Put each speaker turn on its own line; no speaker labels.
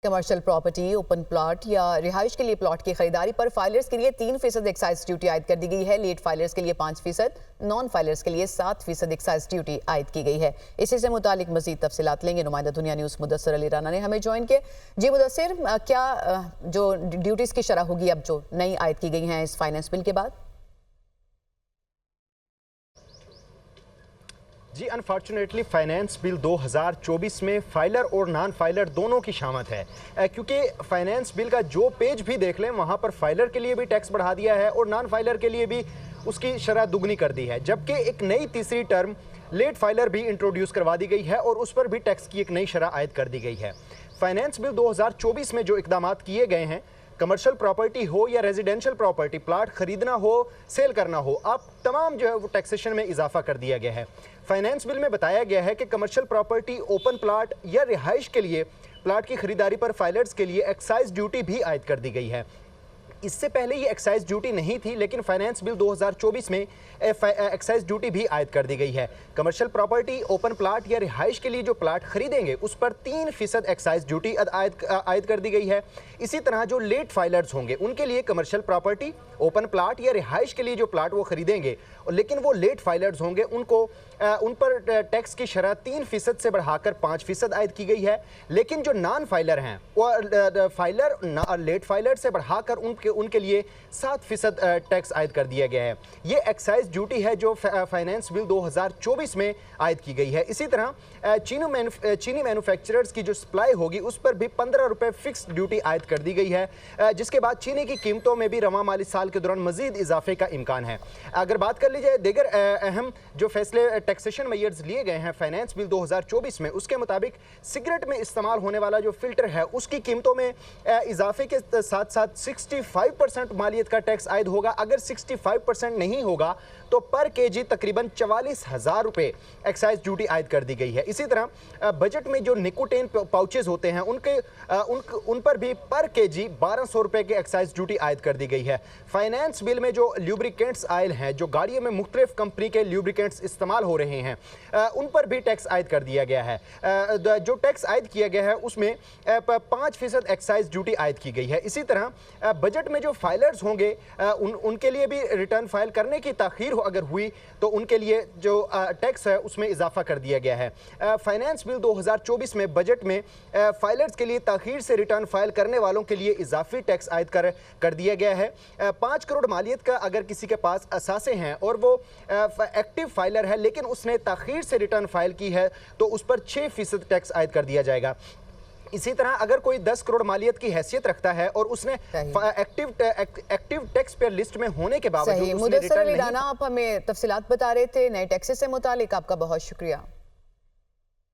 Commercial property, open plot या रिहाइश के लिए प्लॉट की खरीदारी पर फाइलर्स के लिए 3% एक्साइज ड्यूटी आयद कर दी गई है। लेट फाइलर्स के लिए 5%, नॉन फाइलर्स के लिए 7% एक्साइज ड्यूटी आयद की गई है। इसी से मुतालिक मजीद तफसीलात लेंगे नुमाइंदा दुनिया न्यूज़ मुदस्सिर अली राना ने हमें ज्वाइन किया। जी मुदस्सिर, क्या जो ड्यूटीज़ की शरह होगी अब जो नई आयद की गई हैं इस फाइनेंस बिल के बाद?
जी अनफॉर्चुनेटली फाइनेंस बिल 2024 में फाइलर और नॉन फाइलर दोनों की शामत है, क्योंकि फाइनेंस बिल का जो पेज भी देख लें वहाँ पर फाइलर के लिए भी टैक्स बढ़ा दिया है और नॉन फाइलर के लिए भी उसकी शरह दुगनी कर दी है। जबकि एक नई तीसरी टर्म लेट फाइलर भी इंट्रोड्यूस करवा दी गई है और उस पर भी टैक्स की एक नई शरह आयद कर दी गई है। फाइनेंस बिल 2024 में जो इकदाम किए गए हैं, कमर्शियल प्रॉपर्टी हो या रेजिडेंशियल प्रॉपर्टी, प्लाट खरीदना हो, सेल करना हो, अब तमाम जो है वो टैक्सेशन में इजाफा कर दिया गया है। फाइनेंस बिल में बताया गया है कि कमर्शियल प्रॉपर्टी, ओपन प्लाट या रिहाइश के लिए प्लाट की खरीदारी पर फाइलर्स के लिए एक्साइज ड्यूटी भी आयद कर दी गई है। इससे पहले ये एक्साइज ड्यूटी नहीं थी, लेकिन फाइनेंस बिल 2024 में एक्साइज ड्यूटी भी आयद कर दी गई है। कमर्शियल प्रॉपर्टी, ओपन प्लाट या रिहाइश के लिए जो प्लाट खरीदेंगे उस पर 3% एक्साइज ड्यूटी आयद कर दी गई है। इसी तरह जो लेट फाइलर्स होंगे उनके लिए कमर्शियल प्रॉपर्टी, ओपन प्लाट या रिहाइश के लिए जो प्लाट वो खरीदेंगे, लेकिन वो लेट फाइलर्स होंगे, उन पर टैक्स की शरह 3% से बढ़ाकर 5% आयद की गई है। लेकिन जो नॉन फाइलर हैं वो फाइलर लेट फाइलर से बढ़ाकर उनके लिए 7% टैक्स आयद कर दिया गया है। ये एक्साइज ड्यूटी है जो फाइनेंस बिल 2024 में आयद की गई है। इसी तरह चीनी मैन्युफैक्चरर्स की जो सप्लाई होगी उस पर भी 15 रुपये फिक्स ड्यूटी आयद कर दी गई है, जिसके बाद चीनी की कीमतों में भी रवा माली साल के दौरान मजीद इजाफे का इम्कान है। अगर बात कर ली जाए दीगर अहम जो फैसले टैक्सेशन मेजर्स लिए गए हैं फाइनेंस बिल 2024 में, उसके मुताबिक सिगरेट में इस्तेमाल होने वाला जो फिल्टर है उसकी कीमतों में इजाफे के साथ साथ 65% मालियत का टैक्स आयद होगा। अगर 65% नहीं होगा तो पर केजी तकरीबन 44,000 रुपये एक्साइज ड्यूटी आयद कर दी गई है। इसी तरह बजट में जो निकोटीन पाउचेज होते हैं उन पर भी पर केजी 1200 रुपये की एक्साइज ड्यूटी आयद कर दी गई है। फाइनेंस बिल में जो ल्यूब्रिकेंट्स आयल हैं, जो गाड़ियों में मुख्तलिफ कंपनी के ल्यूब्रिकेंट्स इस्तेमाल हो रहे हैं, उन पर भी टैक्स आयद कर दिया गया है। जो टैक्स आयद किया गया है उसमें 5% एक्साइज ड्यूटी आयद की गई है। इसी तरह बजट में जो फाइलर्स होंगे उनके लिए भी रिटर्न फाइल करने की ताखीर अगर हुई तो उनके लिए जो टैक्स है उसमें इजाफा कर दिया गया है। फाइनेंस बिल 2024 में बजट में फाइलर्स के लिए ताखीर से रिटर्न फाइल करने वालों के लिए इजाफी टैक्स आयद कर दिया गया है। 5 करोड़ मालियत का अगर किसी के पास असासे हैं और वो एक्टिव फाइलर है लेकिन उसने ताखीर से रिटर्न फाइल की है तो उस पर 6% टैक्स आयद कर दिया जाएगा। इसी तरह अगर कोई 10 करोड़ मालियत की हैसियत रखता है और उसने एक्टिव टैक्स पेयर लिस्ट में होने के बावजूद
मुदस्सिर अली राना, आप हमें तफसीलात बता रहे थे नए टैक्सेस से मुतालिक। आपका बहुत शुक्रिया।